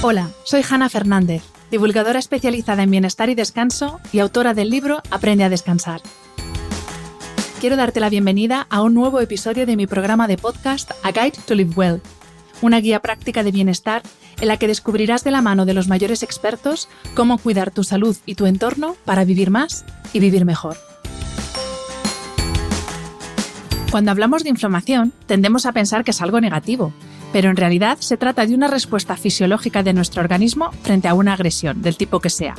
Hola, soy Hanna Fernández, divulgadora especializada en bienestar y descanso y autora del libro Aprende a descansar. Quiero darte la bienvenida a un nuevo episodio de mi programa de podcast A Guide to Live Well, una guía práctica de bienestar en la que descubrirás de la mano de los mayores expertos cómo cuidar tu salud y tu entorno para vivir más y vivir mejor. Cuando hablamos de inflamación, tendemos a pensar que es algo negativo, pero en realidad se trata de una respuesta fisiológica de nuestro organismo frente a una agresión, del tipo que sea,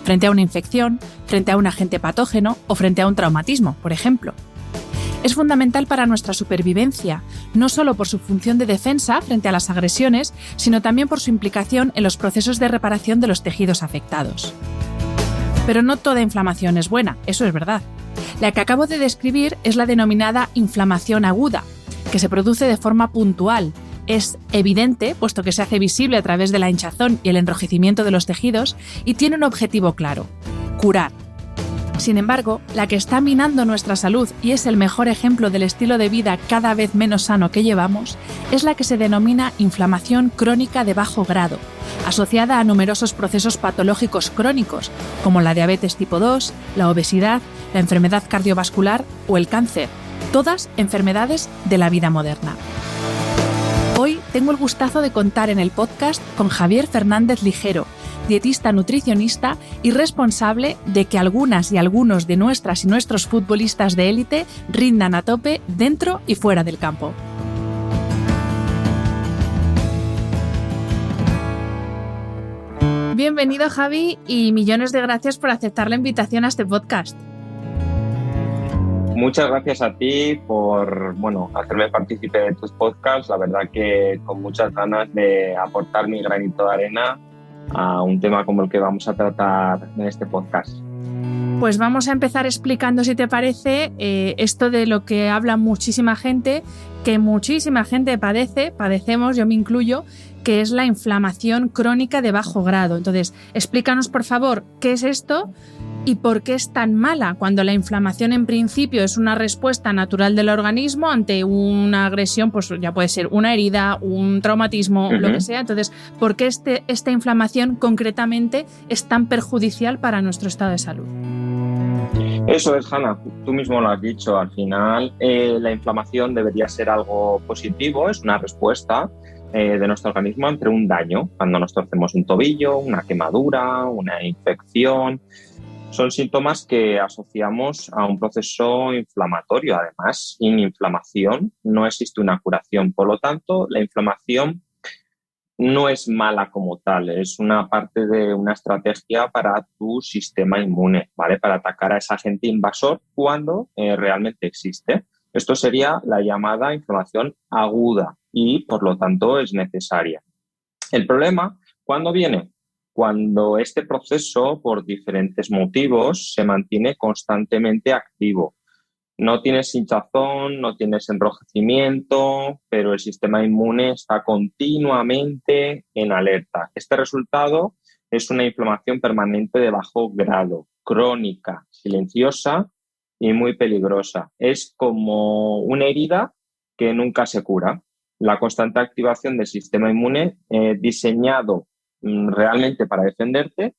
frente a una infección, frente a un agente patógeno o frente a un traumatismo, por ejemplo. Es fundamental para nuestra supervivencia, no solo por su función de defensa frente a las agresiones, sino también por su implicación en los procesos de reparación de los tejidos afectados. Pero no toda inflamación es buena, eso es verdad. La que acabo de describir es la denominada inflamación aguda, que se produce de forma puntual. Es evidente, puesto que se hace visible a través de la hinchazón y el enrojecimiento de los tejidos, y tiene un objetivo claro: curar. Sin embargo, la que está minando nuestra salud y es el mejor ejemplo del estilo de vida cada vez menos sano que llevamos, es la que se denomina inflamación crónica de bajo grado, asociada a numerosos procesos patológicos crónicos, como la diabetes tipo 2, la obesidad, la enfermedad cardiovascular o el cáncer, todas enfermedades de la vida moderna. Hoy tengo el gustazo de contar en el podcast con Javier Fernández Ligero, dietista nutricionista y responsable de que algunas y algunos de nuestras y nuestros futbolistas de élite rindan a tope dentro y fuera del campo. Bienvenido, Javi, y millones de gracias por aceptar la invitación a este podcast. Muchas gracias a ti por hacerme partícipe de tus podcasts. La verdad que con muchas ganas de aportar mi granito de arena a un tema como el que vamos a tratar en este podcast. Pues vamos a empezar explicando, si te parece, esto de lo que habla muchísima gente, que muchísima gente padecemos, yo me incluyo, que es la inflamación crónica de bajo grado. Entonces, explícanos, por favor, qué es esto y por qué es tan mala, cuando la inflamación en principio es una respuesta natural del organismo ante una agresión, pues ya puede ser una herida, un traumatismo, lo que sea. Entonces, ¿por qué esta inflamación concretamente es tan perjudicial para nuestro estado de salud? Eso es, Hanna, tú mismo lo has dicho. Al final, la inflamación debería ser algo positivo, es una respuesta de nuestro organismo ante un daño. Cuando nos torcemos un tobillo, una quemadura, una infección, son síntomas que asociamos a un proceso inflamatorio. Además, sin inflamación no existe una curación. Por lo tanto, la inflamación no es mala como tal, es una parte de una estrategia para tu sistema inmune, ¿vale? Para atacar a ese agente invasor cuando realmente existe. Esto sería la llamada inflamación aguda y, por lo tanto, es necesaria. El problema, ¿cuándo viene? Cuando este proceso, por diferentes motivos, se mantiene constantemente activo. No tienes hinchazón, no tienes enrojecimiento, pero el sistema inmune está continuamente en alerta. Este resultado es una inflamación permanente de bajo grado, crónica, silenciosa y muy peligrosa. Es como una herida que nunca se cura. La constante activación del sistema inmune diseñado realmente para defenderte,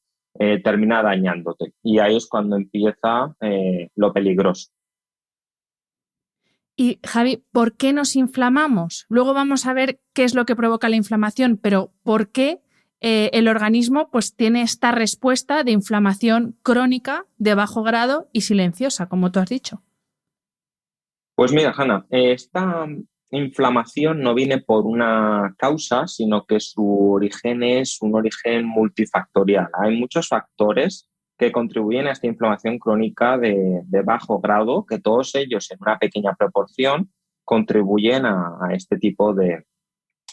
termina dañándote. Y ahí es cuando empieza lo peligroso. Y Javi, ¿por qué nos inflamamos? Luego vamos a ver qué es lo que provoca la inflamación, pero ¿por qué el organismo pues, tiene esta respuesta de inflamación crónica de bajo grado y silenciosa, como tú has dicho? Pues mira, Hanna, esta inflamación no viene por una causa, sino que su origen es un origen multifactorial. Hay muchos factores que contribuyen a esta inflamación crónica de bajo grado, que todos ellos en una pequeña proporción contribuyen a este tipo de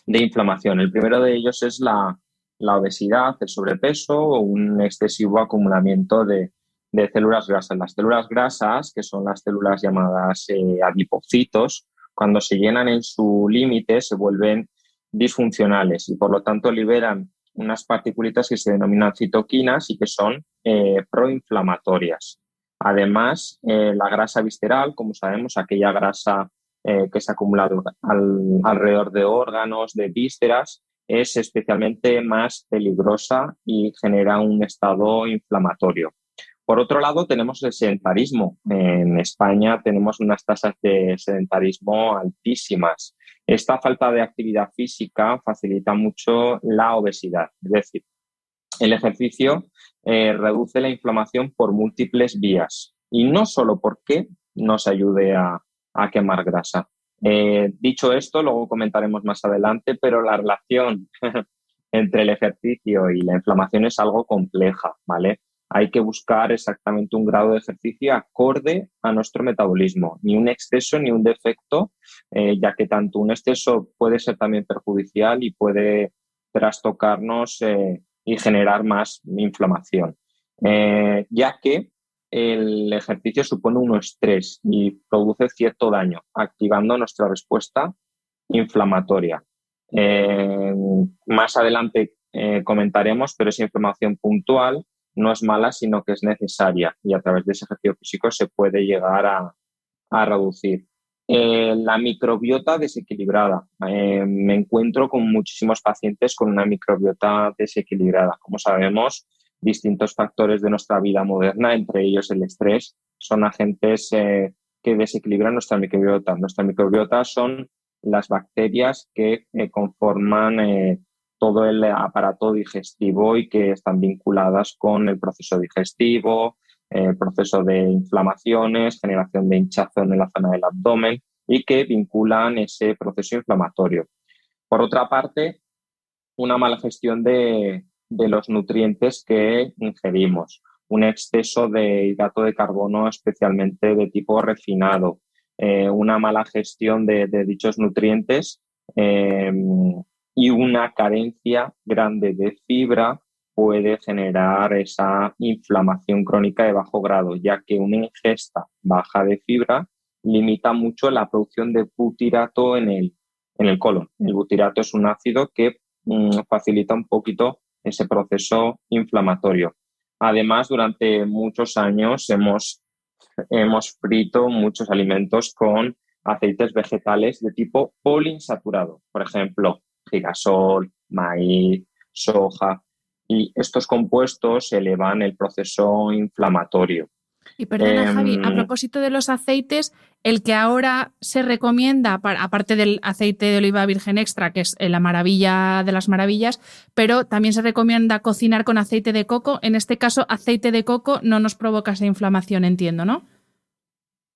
inflamación. El primero de ellos es la obesidad, el sobrepeso o un excesivo acumulamiento de células grasas. Las células grasas, que son las células llamadas adipocitos, cuando se llenan en su límite se vuelven disfuncionales y por lo tanto liberan unas particulitas que se denominan citoquinas y que son proinflamatorias. Además, la grasa visceral, como sabemos, aquella grasa que se ha acumulado alrededor de órganos, de vísceras, es especialmente más peligrosa y genera un estado inflamatorio. Por otro lado, tenemos el sedentarismo. En España tenemos unas tasas de sedentarismo altísimas. Esta falta de actividad física facilita mucho la obesidad. Es decir, el ejercicio reduce la inflamación por múltiples vías y no solo porque nos ayude a quemar grasa. Dicho esto, luego comentaremos más adelante, pero la relación entre el ejercicio y la inflamación es algo compleja, ¿vale? Hay que buscar exactamente un grado de ejercicio acorde a nuestro metabolismo, ni un exceso ni un defecto, ya que tanto un exceso puede ser también perjudicial y puede trastocarnos y generar más inflamación, ya que el ejercicio supone un estrés y produce cierto daño, activando nuestra respuesta inflamatoria. Más adelante comentaremos, pero esa inflamación puntual no es mala, sino que es necesaria y a través de ese ejercicio físico se puede llegar a reducir. La microbiota desequilibrada. Me encuentro con muchísimos pacientes con una microbiota desequilibrada. Como sabemos, distintos factores de nuestra vida moderna, entre ellos el estrés, son agentes que desequilibran nuestra microbiota. Nuestra microbiota son las bacterias que conforman todo el aparato digestivo y que están vinculadas con el proceso digestivo, proceso de inflamaciones, generación de hinchazón en la zona del abdomen y que vinculan ese proceso inflamatorio. Por otra parte, una mala gestión de los nutrientes que ingerimos, un exceso de hidrato de carbono especialmente de tipo refinado, una mala gestión de dichos nutrientes y una carencia grande de fibra puede generar esa inflamación crónica de bajo grado, ya que una ingesta baja de fibra limita mucho la producción de butirato en el colon. El butirato es un ácido que facilita un poquito ese proceso inflamatorio. Además, durante muchos años hemos frito muchos alimentos con aceites vegetales de tipo poliinsaturado, por ejemplo, girasol, maíz, soja, y estos compuestos elevan el proceso inflamatorio. Y perdona, Javi, a propósito de los aceites, el que ahora se recomienda, aparte del aceite de oliva virgen extra, que es la maravilla de las maravillas, pero también se recomienda cocinar con aceite de coco. En este caso, aceite de coco no nos provoca esa inflamación, entiendo, ¿no?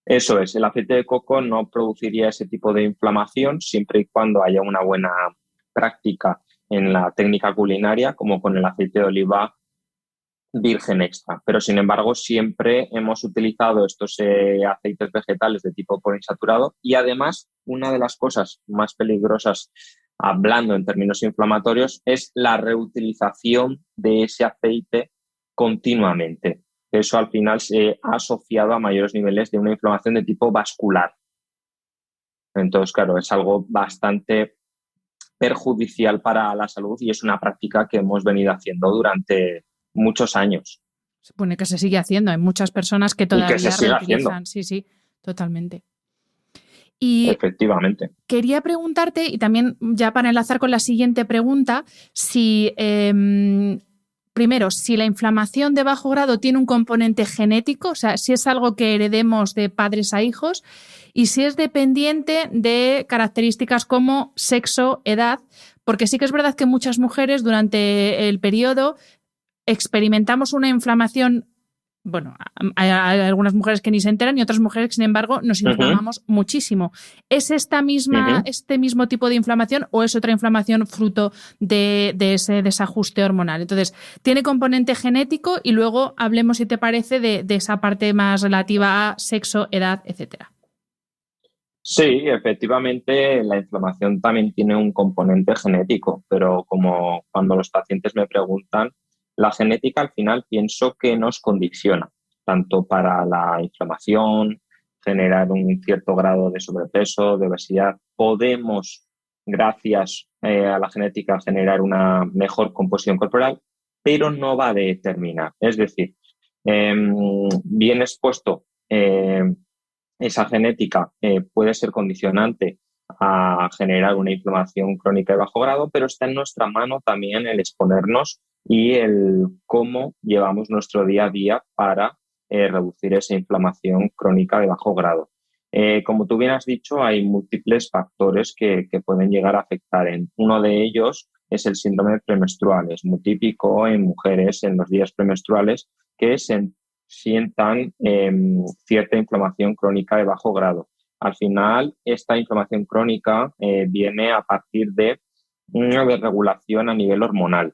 Eso es, el aceite de coco no produciría ese tipo de inflamación siempre y cuando haya una buena práctica en la técnica culinaria, como con el aceite de oliva virgen extra. Pero, sin embargo, siempre hemos utilizado estos aceites vegetales de tipo poliinsaturado y, además, una de las cosas más peligrosas, hablando en términos inflamatorios, es la reutilización de ese aceite continuamente. Eso al final se ha asociado a mayores niveles de una inflamación de tipo vascular. Entonces, claro, es algo bastante perjudicial para la salud y es una práctica que hemos venido haciendo durante muchos años. Se supone que se sigue haciendo. Hay muchas personas que todavía y que se sigue reutilizan. haciendo. Sí, totalmente. Y efectivamente. Quería preguntarte, y también ya para enlazar con la siguiente pregunta, si primero, si la inflamación de bajo grado tiene un componente genético, o sea, si es algo que heredemos de padres a hijos, y si es dependiente de características como sexo, edad, porque sí que es verdad que muchas mujeres durante el periodo experimentamos una inflamación. Bueno, hay algunas mujeres que ni se enteran y otras mujeres que, sin embargo, nos inflamamos muchísimo. ¿Es este mismo tipo de inflamación o es otra inflamación fruto de ese desajuste hormonal? Entonces, tiene componente genético y luego hablemos, si te parece, de esa parte más relativa a sexo, edad, etcétera. Sí, efectivamente, la inflamación también tiene un componente genético, pero como cuando los pacientes me preguntan, la genética al final pienso que nos condiciona, tanto para la inflamación, generar un cierto grado de sobrepeso, de obesidad. Podemos, gracias a la genética, generar una mejor composición corporal, pero no va a determinar. Es decir, bien expuesto, esa genética puede ser condicionante a generar una inflamación crónica de bajo grado, pero está en nuestra mano también el exponernos y el cómo llevamos nuestro día a día para reducir esa inflamación crónica de bajo grado. Como tú bien has dicho, hay múltiples factores que pueden llegar a afectar. Uno de ellos es el síndrome premenstrual. Es muy típico en mujeres en los días premenstruales que sientan cierta inflamación crónica de bajo grado. Al final, esta inflamación crónica viene a partir de una desregulación a nivel hormonal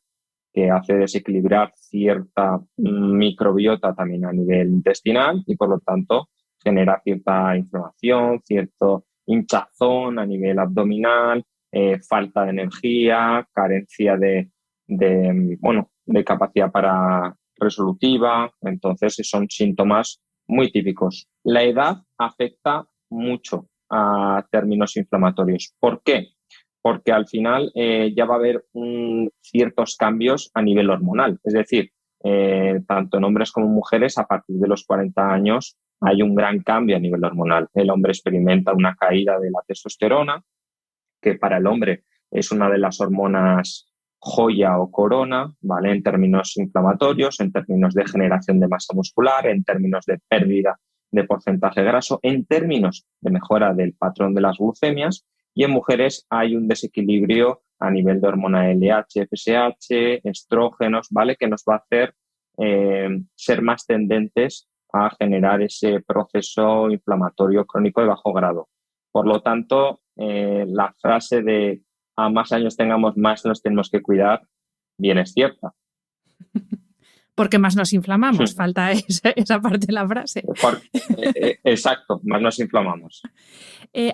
que hace desequilibrar cierta microbiota también a nivel intestinal y por lo tanto genera cierta inflamación, cierto hinchazón a nivel abdominal, falta de energía, carencia de capacidad resolutiva. Entonces son síntomas muy típicos. La edad afecta mucho a términos inflamatorios. ¿Por qué? Porque al final ya va a haber ciertos cambios a nivel hormonal. Es decir, tanto en hombres como en mujeres, a partir de los 40 años hay un gran cambio a nivel hormonal. El hombre experimenta una caída de la testosterona, que para el hombre es una de las hormonas joya o corona, ¿vale? En términos inflamatorios, en términos de generación de masa muscular, en términos de pérdida de porcentaje graso, en términos de mejora del patrón de las glucemias, y en mujeres hay un desequilibrio a nivel de hormona LH, FSH, estrógenos, ¿vale? Que nos va a hacer ser más tendentes a generar ese proceso inflamatorio crónico de bajo grado. Por lo tanto, la frase de a más años tengamos, más nos tenemos que cuidar, bien es cierta. Porque más nos inflamamos, falta esa parte de la frase. Exacto, más nos inflamamos.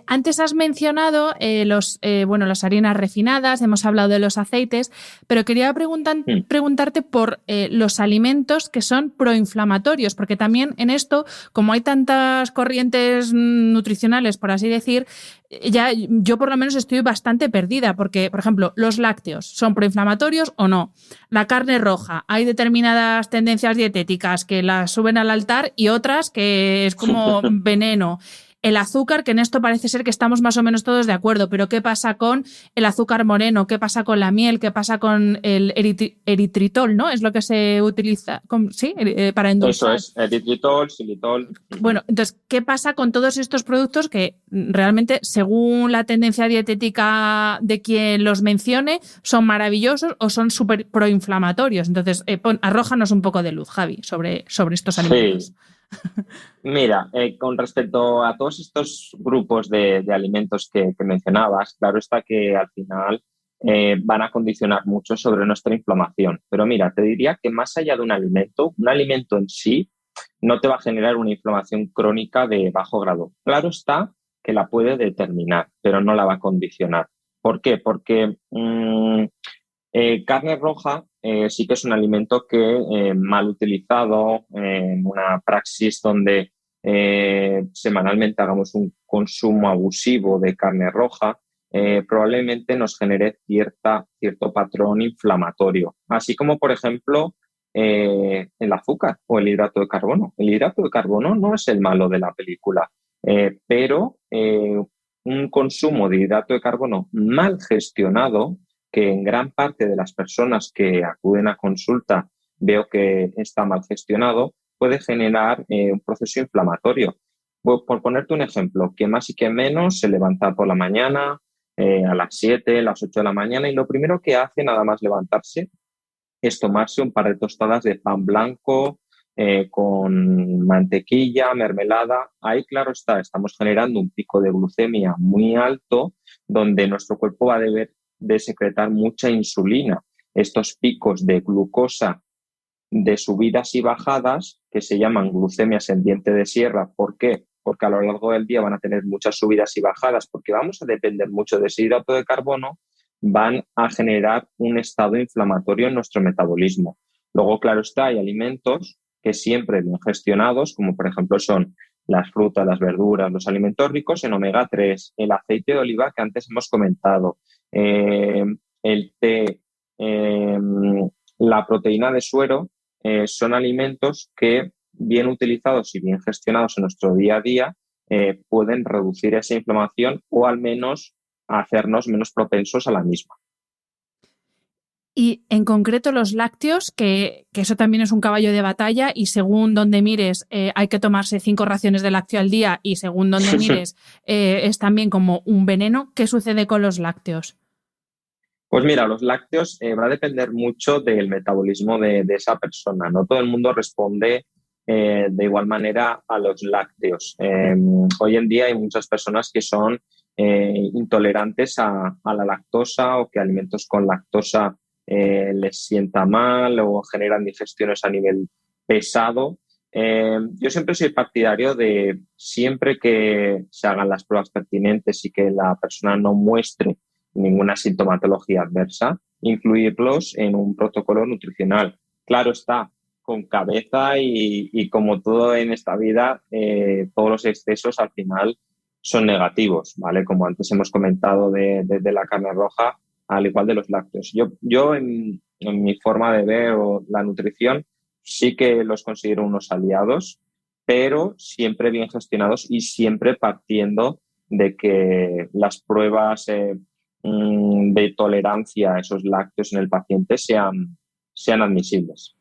Antes has mencionado las harinas refinadas, hemos hablado de los aceites, pero quería preguntarte por los alimentos que son proinflamatorios, porque también en esto, como hay tantas corrientes nutricionales, por así decir, ya yo por lo menos estoy bastante perdida, porque, por ejemplo, los lácteos, ¿son proinflamatorios o no? La carne roja, hay determinadas tendencias dietéticas que las suben al altar y otras que es como veneno. El azúcar, que en esto parece ser que estamos más o menos todos de acuerdo, pero ¿qué pasa con el azúcar moreno? ¿Qué pasa con la miel? ¿Qué pasa con el eritritol, ¿no? Es lo que se utiliza, ¿sí? Para endulzar. Eso es, eritritol, xilitol. Bueno, entonces, ¿qué pasa con todos estos productos que realmente, según la tendencia dietética de quien los mencione, son maravillosos o son súper proinflamatorios? Entonces, arrójanos un poco de luz, Javi, sobre estos alimentos. Sí. Mira, con respecto a todos estos grupos de alimentos que mencionabas, claro está que al final van a condicionar mucho sobre nuestra inflamación. Pero mira, te diría que más allá de un alimento en sí no te va a generar una inflamación crónica de bajo grado. Claro está que la puede determinar, pero no la va a condicionar. ¿Por qué? Porque carne roja sí que es un alimento que mal utilizado en una praxis donde semanalmente hagamos un consumo abusivo de carne roja, probablemente nos genere cierto patrón inflamatorio. Así como, por ejemplo, el azúcar o el hidrato de carbono. El hidrato de carbono no es el malo de la película, pero un consumo de hidrato de carbono mal gestionado, que en gran parte de las personas que acuden a consulta veo que está mal gestionado, puede generar un proceso inflamatorio. Por ponerte un ejemplo, que más y que menos se levanta por la mañana, a las 7, las 8 de la mañana, y lo primero que hace nada más levantarse es tomarse un par de tostadas de pan blanco con mantequilla, mermelada. Ahí, claro está, estamos generando un pico de glucemia muy alto, donde nuestro cuerpo va a deber de secretar mucha insulina. Estos picos de glucosa de subidas y bajadas, que se llaman glucemia ascendiente de sierra. ¿Por qué? Porque a lo largo del día van a tener muchas subidas y bajadas, porque vamos a depender mucho de ese hidrato de carbono, van a generar un estado inflamatorio en nuestro metabolismo. Luego, claro está, hay alimentos que siempre bien gestionados, como por ejemplo son las frutas, las verduras, los alimentos ricos en omega 3, el aceite de oliva que antes hemos comentado, el té, la proteína de suero, son alimentos que bien utilizados y bien gestionados en nuestro día a día pueden reducir esa inflamación o al menos hacernos menos propensos a la misma. Y en concreto los lácteos, que eso también es un caballo de batalla y según donde mires hay que tomarse 5 raciones de lácteo al día y según donde mires es también como un veneno. ¿Qué sucede con los lácteos? Pues mira, los lácteos va a depender mucho del metabolismo de esa persona. No todo el mundo responde de igual manera a los lácteos. Hoy en día hay muchas personas que son intolerantes a la lactosa o que alimentos con lactosa les sienta mal o generan digestiones a nivel pesado. Yo siempre soy partidario de siempre que se hagan las pruebas pertinentes y que la persona no muestre ninguna sintomatología adversa, incluirlos en un protocolo nutricional. Claro está, con cabeza y como todo en esta vida, todos los excesos al final son negativos, ¿vale? Como antes hemos comentado de la carne roja, al igual de los lácteos. Yo en mi forma de ver la nutrición sí que los considero unos aliados, pero siempre bien gestionados y siempre partiendo de que las pruebas de tolerancia a esos lácteos en el paciente sean admisibles.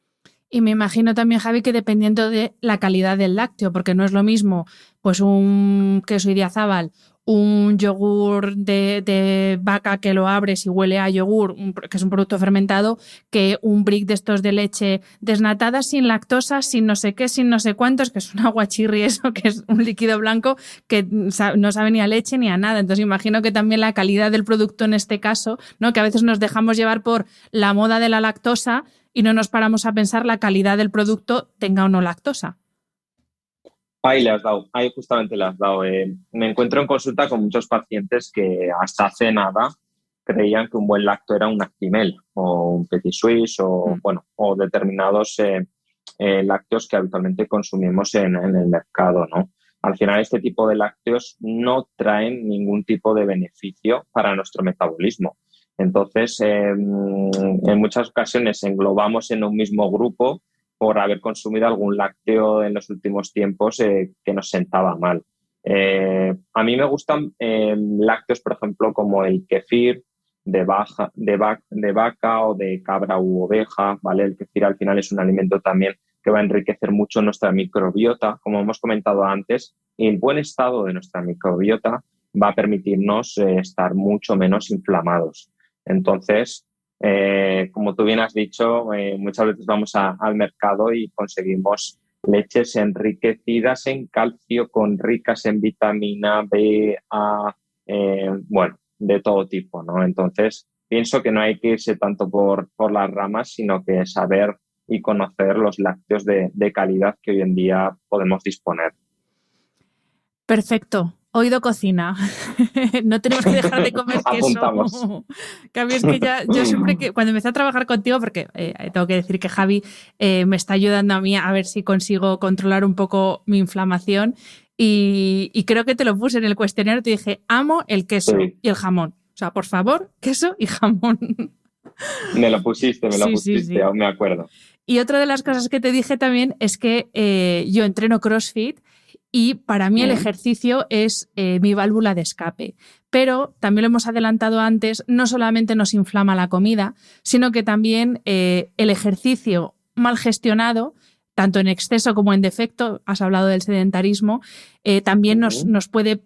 Y me imagino también, Javi, que dependiendo de la calidad del lácteo, porque no es lo mismo pues un queso Idiazábal, un yogur de vaca que lo abres y huele a yogur, que es un producto fermentado, que un brick de estos de leche desnatada, sin lactosa, sin no sé qué, sin no sé cuántos, que es un aguachirri eso, que es un líquido blanco que no sabe ni a leche ni a nada. Entonces imagino que también la calidad del producto en este caso, ¿no? Que a veces nos dejamos llevar por la moda de la lactosa y no nos paramos a pensar la calidad del producto tenga o no lactosa. Ahí le has dado, ahí justamente le has dado. Me encuentro en consulta con muchos pacientes que hasta hace nada creían que un buen lácteo era un Actimel o un Petit Suisse o determinados lácteos que habitualmente consumimos en el mercado, ¿no? Al final este tipo de lácteos no traen ningún tipo de beneficio para nuestro metabolismo. Entonces, en muchas ocasiones englobamos en un mismo grupo por haber consumido algún lácteo en los últimos tiempos que nos sentaba mal. A mí me gustan lácteos, por ejemplo, como el kefir de vaca o de cabra u oveja, ¿vale? El kefir al final es un alimento también que va a enriquecer mucho nuestra microbiota, como hemos comentado antes, y el buen estado de nuestra microbiota va a permitirnos estar mucho menos inflamados. Entonces, como tú bien has dicho, muchas veces vamos al mercado y conseguimos leches enriquecidas en calcio, ricas en vitamina B, A, de todo tipo, ¿no? Entonces, pienso que no hay que irse tanto por las ramas, sino que saber y conocer los lácteos de calidad que hoy en día podemos disponer. Perfecto. Oído cocina. No tenemos que dejar de comer queso. Que a mí es que yo siempre que cuando empecé a trabajar contigo, porque tengo que decir que Javi me está ayudando a mí a ver si consigo controlar un poco mi inflamación y creo que te lo puse en el cuestionario, te dije, amo el queso y el jamón. O sea, por favor, queso y jamón. Me lo pusiste, sí. Aún me acuerdo. Y otra de las cosas que te dije también es que yo entreno CrossFit y para mí el ejercicio es mi válvula de escape. Pero también lo hemos adelantado antes, no solamente nos inflama la comida, sino que también el ejercicio mal gestionado, tanto en exceso como en defecto, has hablado del sedentarismo, también nos puede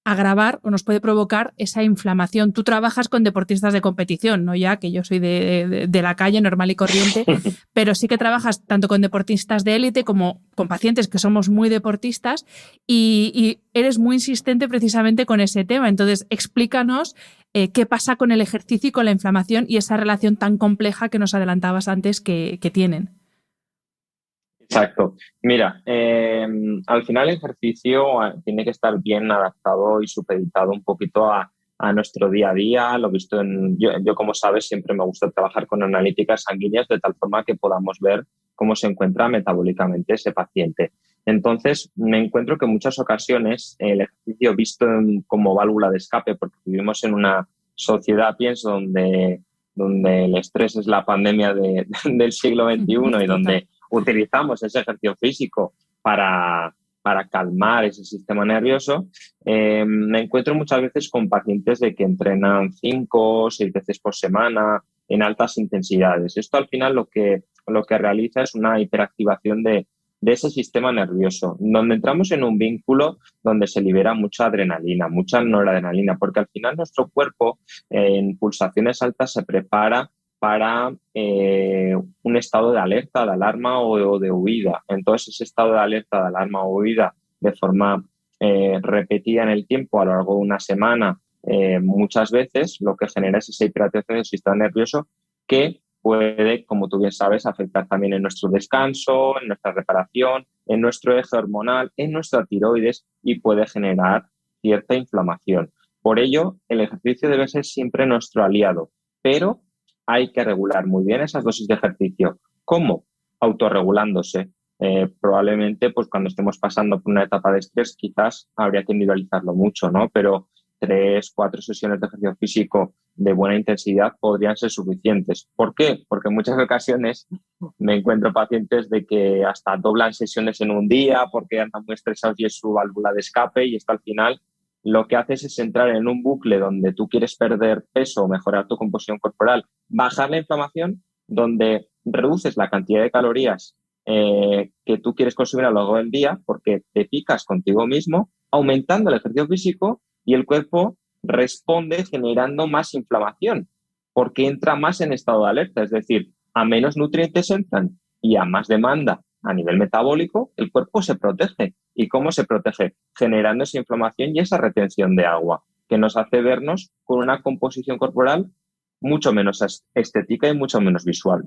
agravar o nos puede provocar esa inflamación. Tú trabajas con deportistas de competición, no ya que yo soy de la calle normal y corriente, pero sí que trabajas tanto con deportistas de élite como con pacientes que somos muy deportistas y eres muy insistente precisamente con ese tema. Entonces, explícanos qué pasa con el ejercicio y con la inflamación y esa relación tan compleja que nos adelantabas antes que tienen. Exacto. Mira, al final el ejercicio tiene que estar bien adaptado y supeditado un poquito a nuestro día a día. Lo visto yo, como sabes, siempre me gusta trabajar con analíticas sanguíneas de tal forma que podamos ver cómo se encuentra metabólicamente ese paciente. Entonces, me encuentro que en muchas ocasiones el ejercicio visto como válvula de escape, porque vivimos en una sociedad, pienso, donde el estrés es la pandemia del siglo XXI y donde utilizamos ese ejercicio físico para para calmar ese sistema nervioso, me encuentro muchas veces con pacientes de que entrenan 5 o 6 veces por semana en altas intensidades. Esto al final lo que realiza es una hiperactivación de ese sistema nervioso, donde entramos en un vínculo donde se libera mucha adrenalina, mucha noradrenalina, porque al final nuestro cuerpo en pulsaciones altas se prepara para un estado de alerta, de alarma o de huida. Entonces, ese estado de alerta, de alarma o huida de forma repetida en el tiempo a lo largo de una semana, muchas veces lo que genera es esa hiperactivación del sistema nervioso que puede, como tú bien sabes, afectar también en nuestro descanso, en nuestra reparación, en nuestro eje hormonal, en nuestra tiroides y puede generar cierta inflamación. Por ello, el ejercicio debe ser siempre nuestro aliado, pero hay que regular muy bien esas dosis de ejercicio. ¿Cómo? Autorregulándose. Probablemente, pues cuando estemos pasando por una etapa de estrés, quizás habría que individualizarlo mucho, ¿no? Pero 3, 4 sesiones de ejercicio físico de buena intensidad podrían ser suficientes. ¿Por qué? Porque en muchas ocasiones me encuentro pacientes de que hasta doblan sesiones en un día porque andan muy estresados y es su válvula de escape, y esto al final lo que haces es entrar en un bucle donde tú quieres perder peso, mejorar tu composición corporal, bajar la inflamación, donde reduces la cantidad de calorías que tú quieres consumir a lo largo del día porque te picas contigo mismo, aumentando el ejercicio físico, y el cuerpo responde generando más inflamación porque entra más en estado de alerta. Es decir, a menos nutrientes entran y a más demanda a nivel metabólico, el cuerpo se protege. ¿Y cómo se protege? Generando esa inflamación y esa retención de agua, que nos hace vernos con una composición corporal mucho menos estética y mucho menos visual.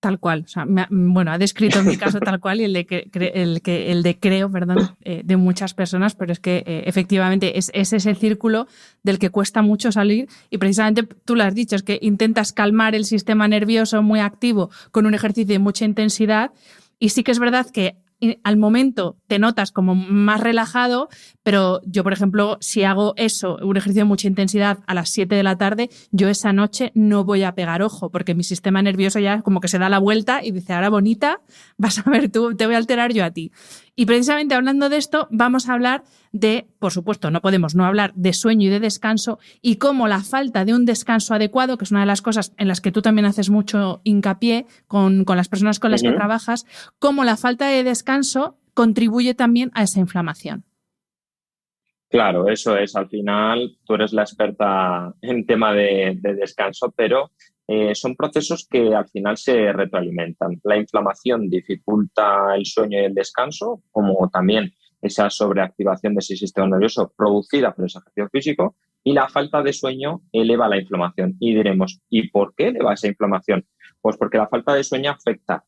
Tal cual. O sea, ha descrito en mi caso tal cual y el de creo, de muchas personas, pero es que efectivamente es ese círculo del que cuesta mucho salir, y precisamente tú lo has dicho, es que intentas calmar el sistema nervioso muy activo con un ejercicio de mucha intensidad, y sí que es verdad que al momento te notas como más relajado, pero yo, por ejemplo, si hago eso, un ejercicio de mucha intensidad a las 7 de la tarde, yo esa noche no voy a pegar ojo, porque mi sistema nervioso ya como que se da la vuelta y dice, ahora bonita, vas a ver tú, te voy a alterar yo a ti. Y precisamente hablando de esto, vamos a hablar de, por supuesto, no podemos no hablar de sueño y de descanso, y cómo la falta de un descanso adecuado, que es una de las cosas en las que tú también haces mucho hincapié con las personas con las que trabajas, cómo la falta de descanso contribuye también a esa inflamación. Claro, eso es. Al final, tú eres la experta en tema de descanso, pero son procesos que al final se retroalimentan. La inflamación dificulta el sueño y el descanso, como también esa sobreactivación de ese sistema nervioso producida por ese ejercicio físico, y la falta de sueño eleva la inflamación. Y diremos, ¿y por qué eleva esa inflamación? Pues porque la falta de sueño afecta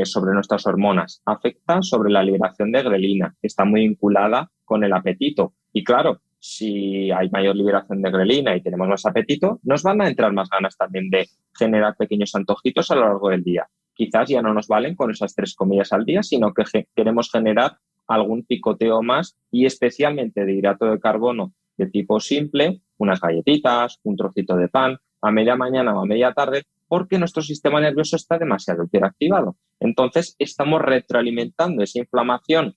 sobre nuestras hormonas, afecta sobre la liberación de grelina, que está muy vinculada con el apetito. Y claro, si hay mayor liberación de grelina y tenemos más apetito, nos van a entrar más ganas también de generar pequeños antojitos a lo largo del día. Quizás ya no nos valen con esas 3 comidas al día, sino que queremos generar algún picoteo más, y especialmente de hidrato de carbono de tipo simple, unas galletitas, un trocito de pan, a media mañana o a media tarde, porque nuestro sistema nervioso está demasiado hiperactivado. Entonces, estamos retroalimentando esa inflamación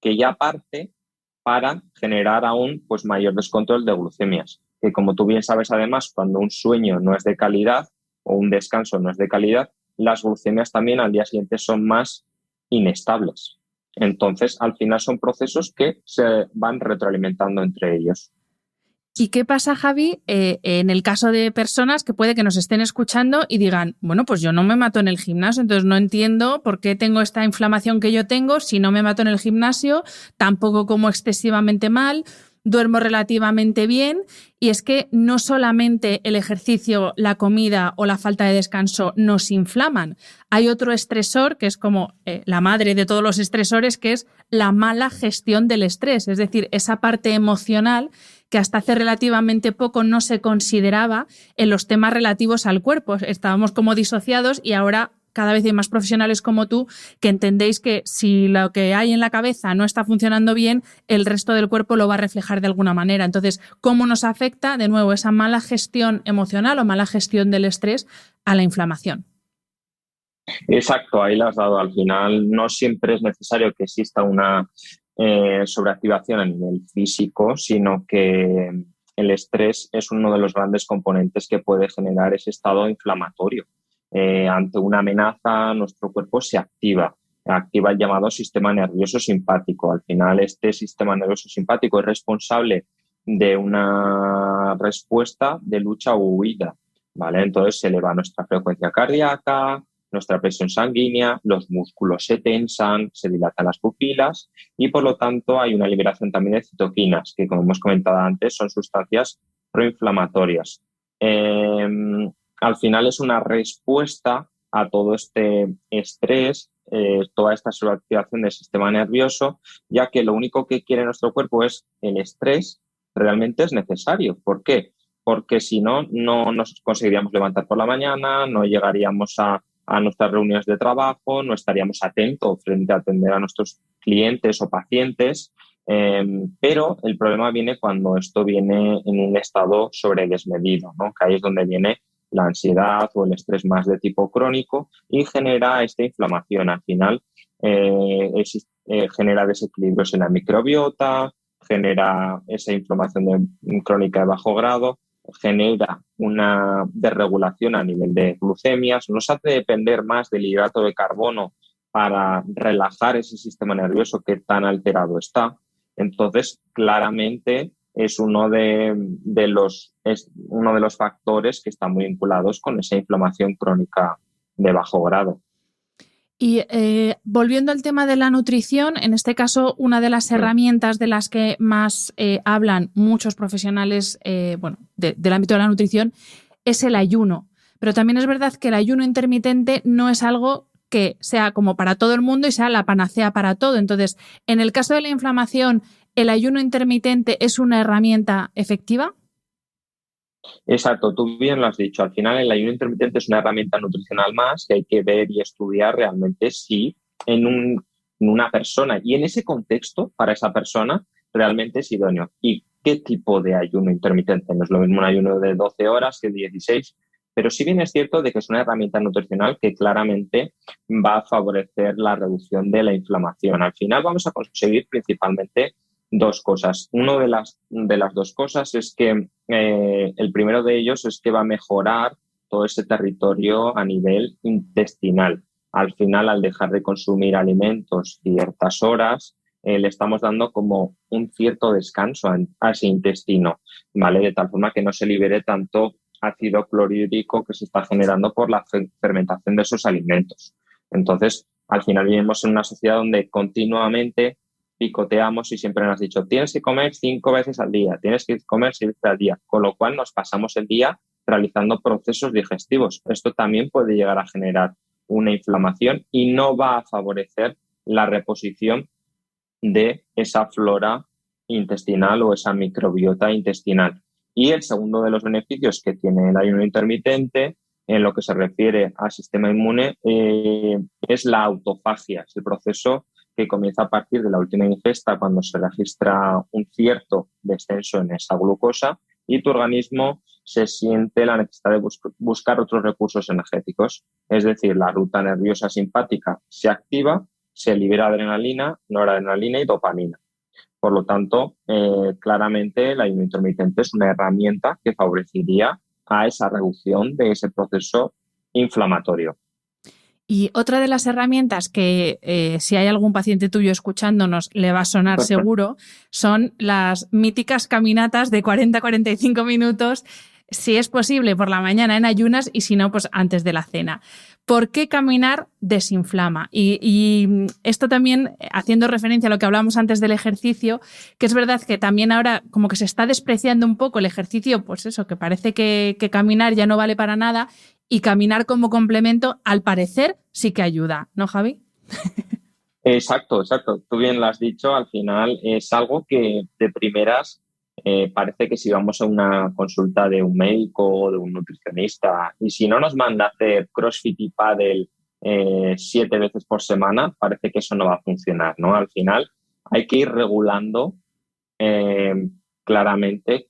que ya parte para generar aún pues, mayor descontrol de glucemias. Que como tú bien sabes, además, cuando un sueño no es de calidad o un descanso no es de calidad, las glucemias también al día siguiente son más inestables. Entonces, al final son procesos que se van retroalimentando entre ellos. ¿Y qué pasa, Javi, en el caso de personas que puede que nos estén escuchando y digan, bueno, pues yo no me mato en el gimnasio, entonces no entiendo por qué tengo esta inflamación que yo tengo si no me mato en el gimnasio, tampoco como excesivamente mal, duermo relativamente bien? Y es que no solamente el ejercicio, la comida o la falta de descanso nos inflaman. Hay otro estresor que es como la madre de todos los estresores, que es la mala gestión del estrés, es decir, esa parte emocional que hasta hace relativamente poco no se consideraba en los temas relativos al cuerpo. Estábamos como disociados, y ahora cada vez hay más profesionales como tú que entendéis que si lo que hay en la cabeza no está funcionando bien, el resto del cuerpo lo va a reflejar de alguna manera. Entonces, ¿cómo nos afecta, de nuevo, esa mala gestión emocional o mala gestión del estrés a la inflamación? Exacto, ahí lo has dado. Al final no siempre es necesario que exista una sobreactivación a nivel físico, sino que el estrés es uno de los grandes componentes que puede generar ese estado inflamatorio. Ante una amenaza, nuestro cuerpo se activa el llamado sistema nervioso simpático. Al final, este sistema nervioso simpático es responsable de una respuesta de lucha o huida, ¿vale? Entonces se eleva nuestra frecuencia cardíaca, nuestra presión sanguínea, los músculos se tensan, se dilatan las pupilas y por lo tanto hay una liberación también de citoquinas, que como hemos comentado antes son sustancias proinflamatorias. Eh, Al final es una respuesta a todo este estrés, toda esta sobreactivación del sistema nervioso, ya que lo único que quiere nuestro cuerpo es el estrés, realmente es necesario. ¿Por qué? Porque si no, no nos conseguiríamos levantar por la mañana, no llegaríamos a nuestras reuniones de trabajo, no estaríamos atentos frente a atender a nuestros clientes o pacientes, pero el problema viene cuando esto viene en un estado sobredesmedido, ¿no? Que ahí es donde viene la ansiedad o el estrés más de tipo crónico y genera esta inflamación. Al final genera desequilibrios en la microbiota, genera esa inflamación crónica de bajo grado, genera una desregulación a nivel de glucemias, nos hace depender más del hidrato de carbono para relajar ese sistema nervioso que tan alterado está. Entonces, claramente es uno de los factores que están muy vinculados con esa inflamación crónica de bajo grado. Y volviendo al tema de la nutrición, en este caso, una de las herramientas de las que más hablan muchos profesionales del ámbito de la nutrición es el ayuno. Pero también es verdad que el ayuno intermitente no es algo que sea como para todo el mundo y sea la panacea para todo. Entonces, en el caso de la inflamación, ¿el ayuno intermitente es una herramienta efectiva? Exacto, tú bien lo has dicho. Al final, el ayuno intermitente es una herramienta nutricional más que hay que ver y estudiar realmente si en una persona y en ese contexto, para esa persona, realmente es idóneo. ¿Y qué tipo de ayuno intermitente? No es lo mismo un ayuno de 12 horas que 16, pero sí bien es cierto de que es una herramienta nutricional que claramente va a favorecer la reducción de la inflamación. Al final vamos a conseguir principalmente dos cosas. Una de las dos cosas es que el primero de ellos es que va a mejorar todo ese territorio a nivel intestinal. Al final, al dejar de consumir alimentos ciertas horas, le estamos dando como un cierto descanso a ese intestino, ¿vale? De tal forma que no se libere tanto ácido clorhídrico que se está generando por la fermentación de esos alimentos. Entonces, al final vivimos en una sociedad donde continuamente picoteamos y siempre nos has dicho, tienes que comer 5 veces al día, tienes que comer 6 veces al día, con lo cual nos pasamos el día realizando procesos digestivos. Esto también puede llegar a generar una inflamación y no va a favorecer la reposición de esa flora intestinal o esa microbiota intestinal. Y el segundo de los beneficios que tiene el ayuno intermitente en lo que se refiere al sistema inmune es la autofagia, es el proceso que comienza a partir de la última ingesta cuando se registra un cierto descenso en esa glucosa y tu organismo se siente la necesidad de buscar otros recursos energéticos. Es decir, la ruta nerviosa simpática se activa, se libera adrenalina, noradrenalina y dopamina. Por lo tanto, claramente el ayuno intermitente es una herramienta que favorecería a esa reducción de ese proceso inflamatorio. Y otra de las herramientas que si hay algún paciente tuyo escuchándonos le va a sonar seguro son las míticas caminatas de 40-45 minutos, si es posible por la mañana en ayunas y si no, pues antes de la cena. ¿Por qué caminar desinflama? Y esto también haciendo referencia a lo que hablamos antes del ejercicio, que es verdad que también ahora como que se está despreciando un poco el ejercicio, pues eso, que parece que caminar ya no vale para nada y caminar como complemento, al parecer, sí que ayuda, ¿no, Javi? Exacto, exacto. Tú bien lo has dicho, al final es algo que de primeras parece que si vamos a una consulta de un médico o de un nutricionista y si no nos manda a hacer CrossFit y pádel 7 veces por semana, parece que eso no va a funcionar, ¿no? Al final hay que ir regulando claramente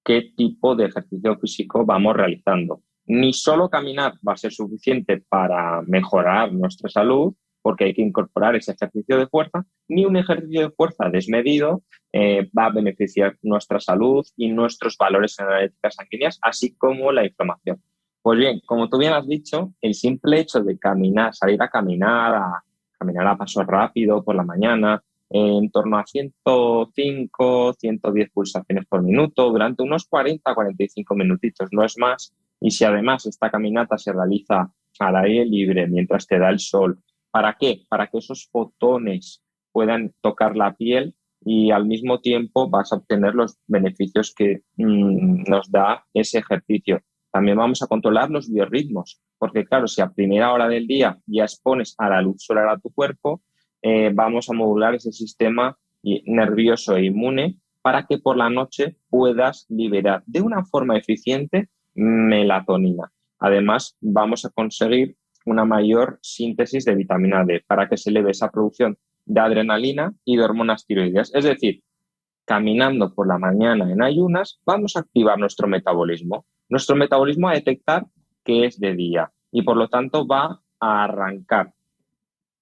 qué tipo de ejercicio físico vamos realizando. ni solo caminar va a ser suficiente para mejorar nuestra salud, porque hay que incorporar ese ejercicio de fuerza, ni un ejercicio de fuerza desmedido va a beneficiar nuestra salud y nuestros valores energéticos sanguíneos, así como la inflamación. Pues bien, como tú bien has dicho, el simple hecho de caminar, salir a caminar a paso rápido por la mañana, en torno a 105, 110 pulsaciones por minuto, durante unos 40, 45 minutitos, no es más. Y si además esta caminata se realiza al aire libre mientras te da el sol, ¿para qué? Para que esos fotones puedan tocar la piel y al mismo tiempo vas a obtener los beneficios que nos da ese ejercicio. También vamos a controlar los biorritmos, porque claro, si a primera hora del día ya expones a la luz solar a tu cuerpo, vamos a modular ese sistema nervioso e inmune para que por la noche puedas liberar de una forma eficiente melatonina. Además, vamos a conseguir una mayor síntesis de vitamina D para que se eleve esa producción de adrenalina y de hormonas tiroideas. Es decir, caminando por la mañana en ayunas, vamos a activar nuestro metabolismo. Nuestro metabolismo va a detectar que es de día y por lo tanto va a arrancar.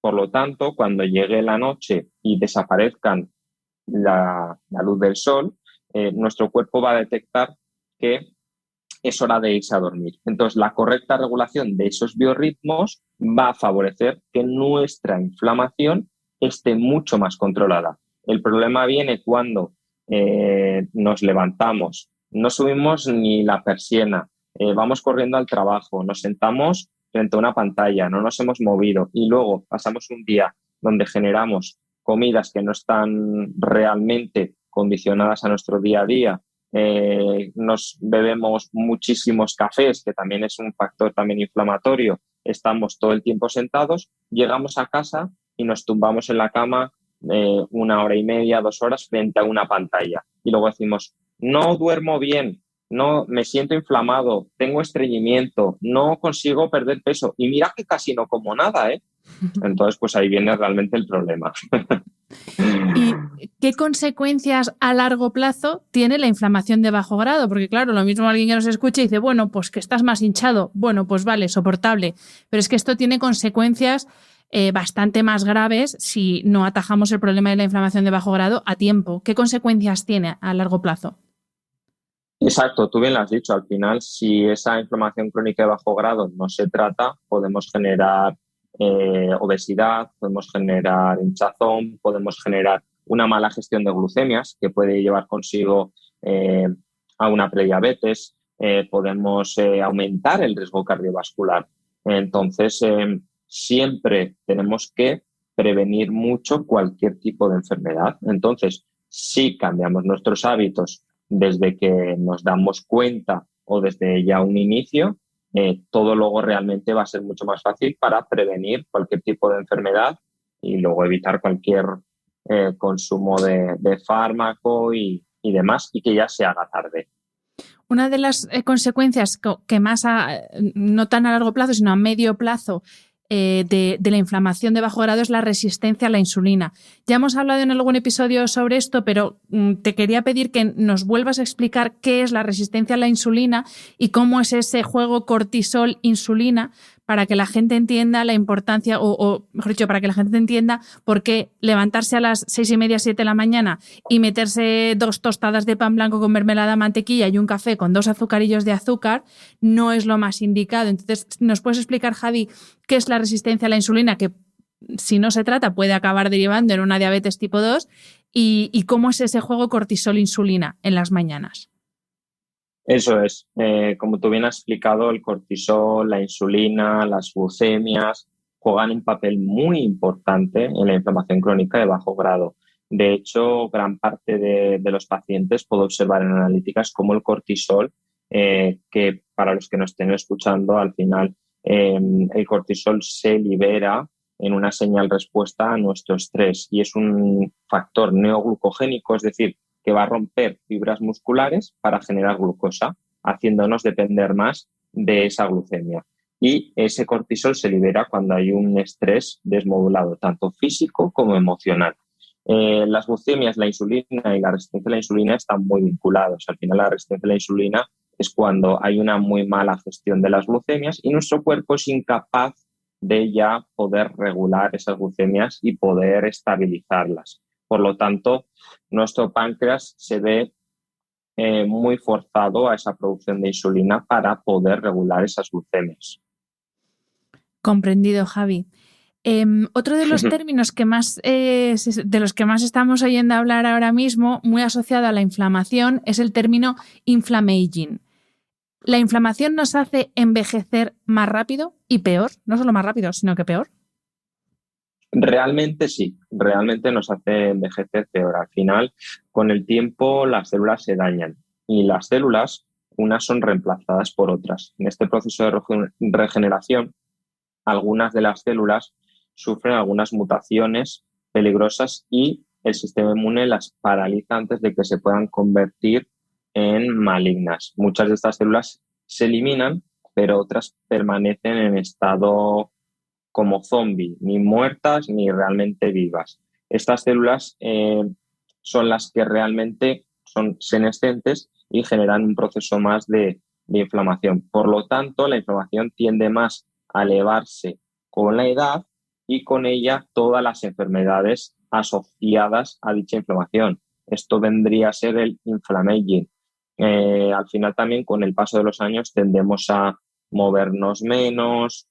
Por lo tanto, cuando llegue la noche y desaparezcan la luz del sol, nuestro cuerpo va a detectar que es hora de irse a dormir. Entonces, la correcta regulación de esos biorritmos va a favorecer que nuestra inflamación esté mucho más controlada. El problema viene cuando nos levantamos, no subimos ni la persiana, vamos corriendo al trabajo, nos sentamos frente a una pantalla, no nos hemos movido y luego pasamos un día donde generamos comidas que no están realmente condicionadas a nuestro día a día. Nos bebemos muchísimos cafés, que también es un factor también inflamatorio, estamos todo el tiempo sentados, llegamos a casa y nos tumbamos en la cama 1 hora y media, 2 horas frente a una pantalla y luego decimos, no duermo bien, no me siento inflamado, tengo estreñimiento, no consigo perder peso y mira que casi no como nada, ¿eh? Entonces pues ahí viene realmente el problema. ¿Y qué consecuencias a largo plazo tiene la inflamación de bajo grado? Porque claro, lo mismo alguien que nos escucha y dice, bueno, pues que estás más hinchado, bueno, pues vale, soportable, pero es que esto tiene consecuencias bastante más graves si no atajamos el problema de la inflamación de bajo grado a tiempo. ¿Qué consecuencias tiene a largo plazo? Exacto, tú bien lo has dicho. Al final, si esa inflamación crónica de bajo grado no se trata, podemos generar obesidad, podemos generar hinchazón, podemos generar una mala gestión de glucemias que puede llevar consigo a una prediabetes, podemos aumentar el riesgo cardiovascular. Entonces, siempre tenemos que prevenir mucho cualquier tipo de enfermedad. Entonces, si cambiamos nuestros hábitos desde que nos damos cuenta o desde ya un inicio, todo luego realmente va a ser mucho más fácil para prevenir cualquier tipo de enfermedad y luego evitar cualquier consumo de fármaco y demás y que ya se haga tarde. Una de las consecuencias que más, no tan a largo plazo, sino a medio plazo, de la inflamación de bajo grado es la resistencia a la insulina. Ya hemos hablado en algún episodio sobre esto, pero te quería pedir que nos vuelvas a explicar qué es la resistencia a la insulina y cómo es ese juego cortisol-insulina para que la gente entienda la importancia, o mejor dicho, para que la gente entienda por qué levantarse a las 6:30, 7 de la mañana y meterse 2 tostadas de pan blanco con mermelada, mantequilla y un café con 2 azucarillos de azúcar no es lo más indicado. Entonces, ¿nos puedes explicar, Javi, qué es la resistencia a la insulina, que si no se trata puede acabar derivando en una diabetes tipo 2, y cómo es ese juego cortisol-insulina en las mañanas? Eso es, como tú bien has explicado, el cortisol, la insulina, las glucemias juegan un papel muy importante en la inflamación crónica de bajo grado. De hecho, gran parte de los pacientes puedo observar en analíticas como el cortisol, que para los que nos estén escuchando, al final el cortisol se libera en una señal respuesta a nuestro estrés y es un factor neoglucogénico, es decir, que va a romper fibras musculares para generar glucosa, haciéndonos depender más de esa glucemia. Y ese cortisol se libera cuando hay un estrés desmodulado, tanto físico como emocional. Las glucemias, la insulina y la resistencia a la insulina están muy vinculados. Al final, la resistencia a la insulina es cuando hay una muy mala gestión de las glucemias y nuestro cuerpo es incapaz de ya poder regular esas glucemias y poder estabilizarlas. Por lo tanto, nuestro páncreas se ve muy forzado a esa producción de insulina para poder regular esas glucemias. Comprendido, Javi. Otro de los términos de los que más estamos oyendo hablar ahora mismo, muy asociado a la inflamación, es el término inflammaging. ¿La inflamación nos hace envejecer más rápido y peor? No solo más rápido, sino que peor. Realmente sí, realmente nos hace envejecer peor. Al final, con el tiempo, las células se dañan y las células, unas son reemplazadas por otras. En este proceso de regeneración, algunas de las células sufren algunas mutaciones peligrosas y el sistema inmune las paraliza antes de que se puedan convertir en malignas. Muchas de estas células se eliminan, pero otras permanecen en estado como zombie, ni muertas ni realmente vivas. Estas células son las que realmente son senescentes y generan un proceso más de inflamación. Por lo tanto, la inflamación tiende más a elevarse con la edad y con ella todas las enfermedades asociadas a dicha inflamación. Esto vendría a ser el inflammaging. Al final también con el paso de los años tendemos a movernos menos,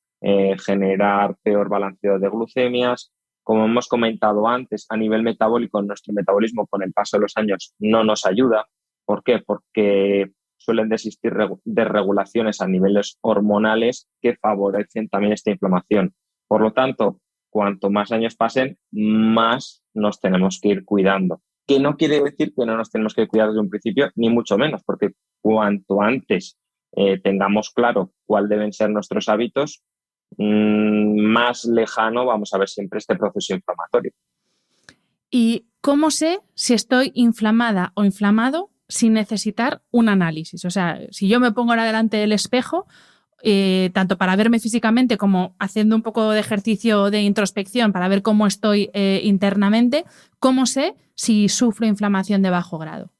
generar peor balanceo de glucemias. Como hemos comentado antes, a nivel metabólico, nuestro metabolismo con el paso de los años no nos ayuda. ¿Por qué? Porque suelen existir desregulaciones a niveles hormonales que favorecen también esta inflamación. Por lo tanto, cuanto más años pasen, más nos tenemos que ir cuidando. Que no quiere decir que no nos tenemos que cuidar desde un principio, ni mucho menos, porque cuanto antes tengamos claro cuáles deben ser nuestros hábitos, más lejano vamos a ver siempre este proceso inflamatorio. ¿Y cómo sé si estoy inflamada o inflamado sin necesitar un análisis? O sea, si yo me pongo ahora delante del espejo, tanto para verme físicamente como haciendo un poco de ejercicio de introspección para ver cómo estoy internamente, ¿cómo sé si sufro inflamación de bajo grado?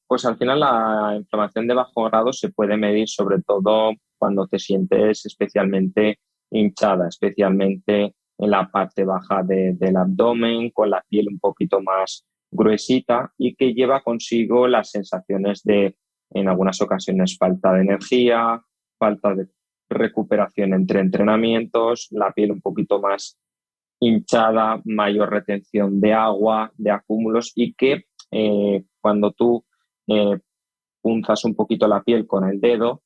Pues al final la inflamación de bajo grado se puede medir sobre todo cuando te sientes especialmente hinchada, especialmente en la parte baja del abdomen, con la piel un poquito más gruesita y que lleva consigo las sensaciones de, en algunas ocasiones, falta de energía, falta de recuperación entre entrenamientos, la piel un poquito más hinchada, mayor retención de agua, de acúmulos y que cuando tú eh, punzas un poquito la piel con el dedo,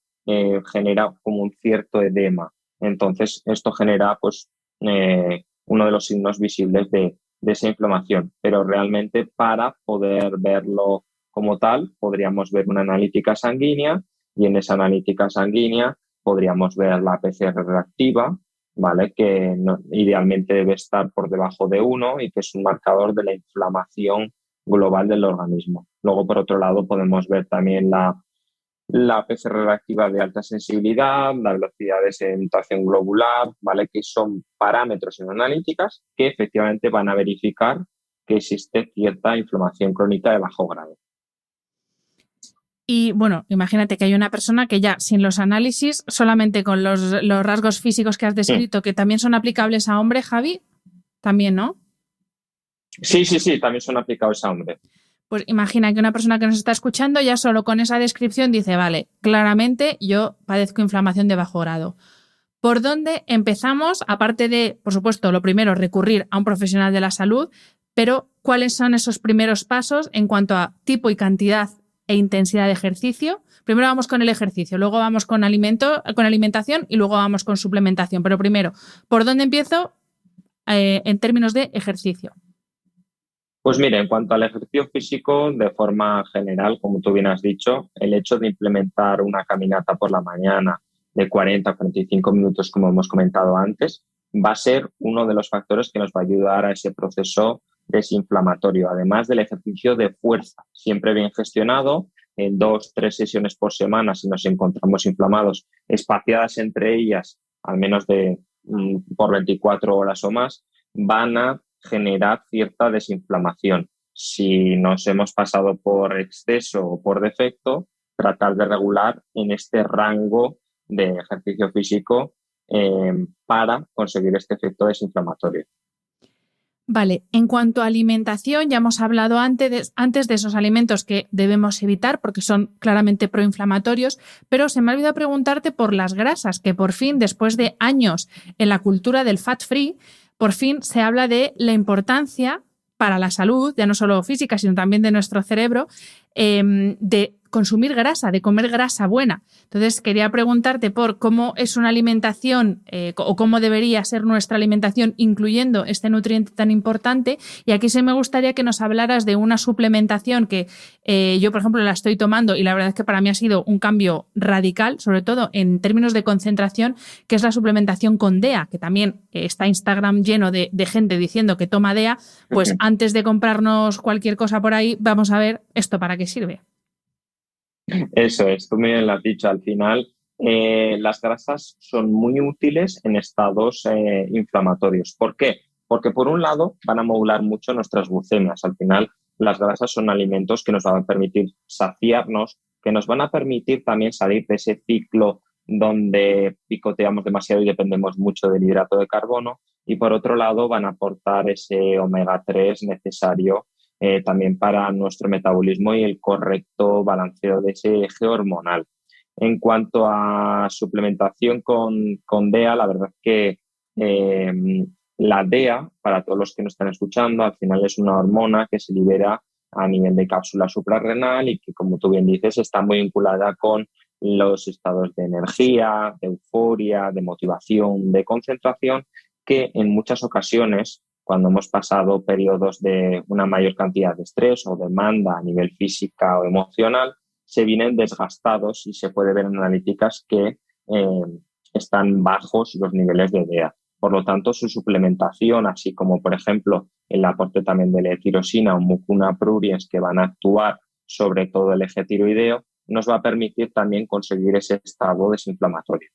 genera como un cierto edema. Entonces, esto genera pues, uno de los signos visibles de esa inflamación. Pero realmente para poder verlo como tal, podríamos ver una analítica sanguínea y en esa analítica sanguínea podríamos ver la PCR reactiva, ¿vale? Que idealmente debe estar por debajo de 1 y que es un marcador de la inflamación global del organismo. Luego, por otro lado, podemos ver también la PCR reactiva de alta sensibilidad, la velocidad de sedimentación globular, ¿vale? Que son parámetros en analíticas que efectivamente van a verificar que existe cierta inflamación crónica de bajo grado. Y bueno, imagínate que hay una persona que ya sin los análisis, solamente con los rasgos físicos que has descrito, que también son aplicables a hombre, Javi, también, ¿no? Sí, también son aplicables a hombre. Pues imagina que una persona que nos está escuchando ya solo con esa descripción dice, vale, claramente yo padezco inflamación de bajo grado. ¿Por dónde empezamos? Aparte de, por supuesto, lo primero, recurrir a un profesional de la salud, pero ¿cuáles son esos primeros pasos en cuanto a tipo y cantidad e intensidad de ejercicio? Primero vamos con el ejercicio, luego vamos con alimentación y luego vamos con suplementación. Pero primero, ¿por dónde empiezo en términos de ejercicio? Pues mire, en cuanto al ejercicio físico, de forma general, como tú bien has dicho, el hecho de implementar una caminata por la mañana de 40 a 45 minutos, como hemos comentado antes, va a ser uno de los factores que nos va a ayudar a ese proceso desinflamatorio, además del ejercicio de fuerza, siempre bien gestionado, en 2-3 sesiones por semana, si nos encontramos inflamados, espaciadas entre ellas, al menos por 24 horas o más, van a generar cierta desinflamación. Si nos hemos pasado por exceso o por defecto, tratar de regular en este rango de ejercicio físico para conseguir este efecto desinflamatorio. Vale, en cuanto a alimentación, ya hemos hablado antes de esos alimentos que debemos evitar porque son claramente proinflamatorios, pero se me ha olvidado preguntarte por las grasas, que por fin, después de años en la cultura del fat free, por fin se habla de la importancia para la salud, ya no solo física, sino también de nuestro cerebro, de consumir grasa, de comer grasa buena. Entonces, quería preguntarte por cómo es una alimentación o cómo debería ser nuestra alimentación incluyendo este nutriente tan importante. Y aquí sí me gustaría que nos hablaras de una suplementación que yo, por ejemplo, la estoy tomando y la verdad es que para mí ha sido un cambio radical, sobre todo en términos de concentración, que es la suplementación con DEA, que también está Instagram lleno de gente diciendo que toma DEA. Pues antes de comprarnos cualquier cosa por ahí, vamos a ver esto para qué sirve. Eso es, tú bien lo has dicho. Al final, las grasas son muy útiles en estados inflamatorios. ¿Por qué? Porque por un lado van a modular mucho nuestras glucemias. Al final, las grasas son alimentos que nos van a permitir saciarnos, que nos van a permitir también salir de ese ciclo donde picoteamos demasiado y dependemos mucho del hidrato de carbono. Y por otro lado, van a aportar ese omega 3 necesario también para nuestro metabolismo y el correcto balanceo de ese eje hormonal. En cuanto a suplementación con DEA, la verdad que la DEA, para todos los que nos están escuchando, al final es una hormona que se libera a nivel de cápsula suprarrenal y que, como tú bien dices, está muy vinculada con los estados de energía, de euforia, de motivación, de concentración, que en muchas ocasiones, cuando hemos pasado periodos de una mayor cantidad de estrés o demanda a nivel física o emocional, se vienen desgastados y se puede ver en analíticas que están bajos los niveles de DEA. Por lo tanto, su suplementación, así como, por ejemplo, el aporte también de L-tirosina o mucuna pruriens, que van a actuar sobre todo el eje tiroideo, nos va a permitir también conseguir ese estado desinflamatorio.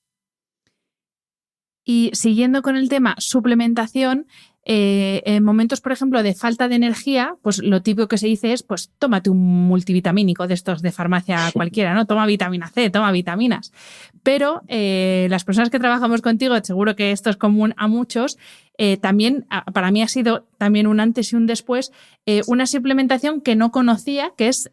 Y siguiendo con el tema suplementación, en momentos, por ejemplo, de falta de energía, pues lo típico que se dice es, pues tómate un multivitamínico de estos de farmacia cualquiera, ¿no? Toma vitamina C, toma vitaminas. Pero las personas que trabajamos contigo, seguro que esto es común a muchos, también para mí ha sido también un antes y un después, una suplementación que no conocía, que es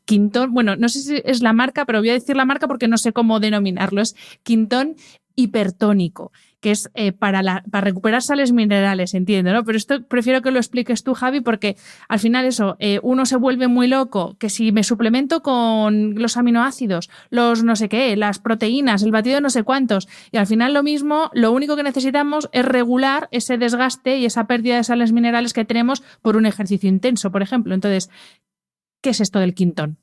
Quintón. Bueno, no sé si es la marca, pero voy a decir la marca porque no sé cómo denominarlo. Es Quintón hipertónico, que es para recuperar sales minerales, entiendo, ¿no? Pero esto prefiero que lo expliques tú, Javi, porque al final eso, uno se vuelve muy loco, que si me suplemento con los aminoácidos, los no sé qué, las proteínas, el batido de no sé cuántos, y al final lo mismo, lo único que necesitamos es regular ese desgaste y esa pérdida de sales minerales que tenemos por un ejercicio intenso, por ejemplo. Entonces, ¿qué es esto del Quintón?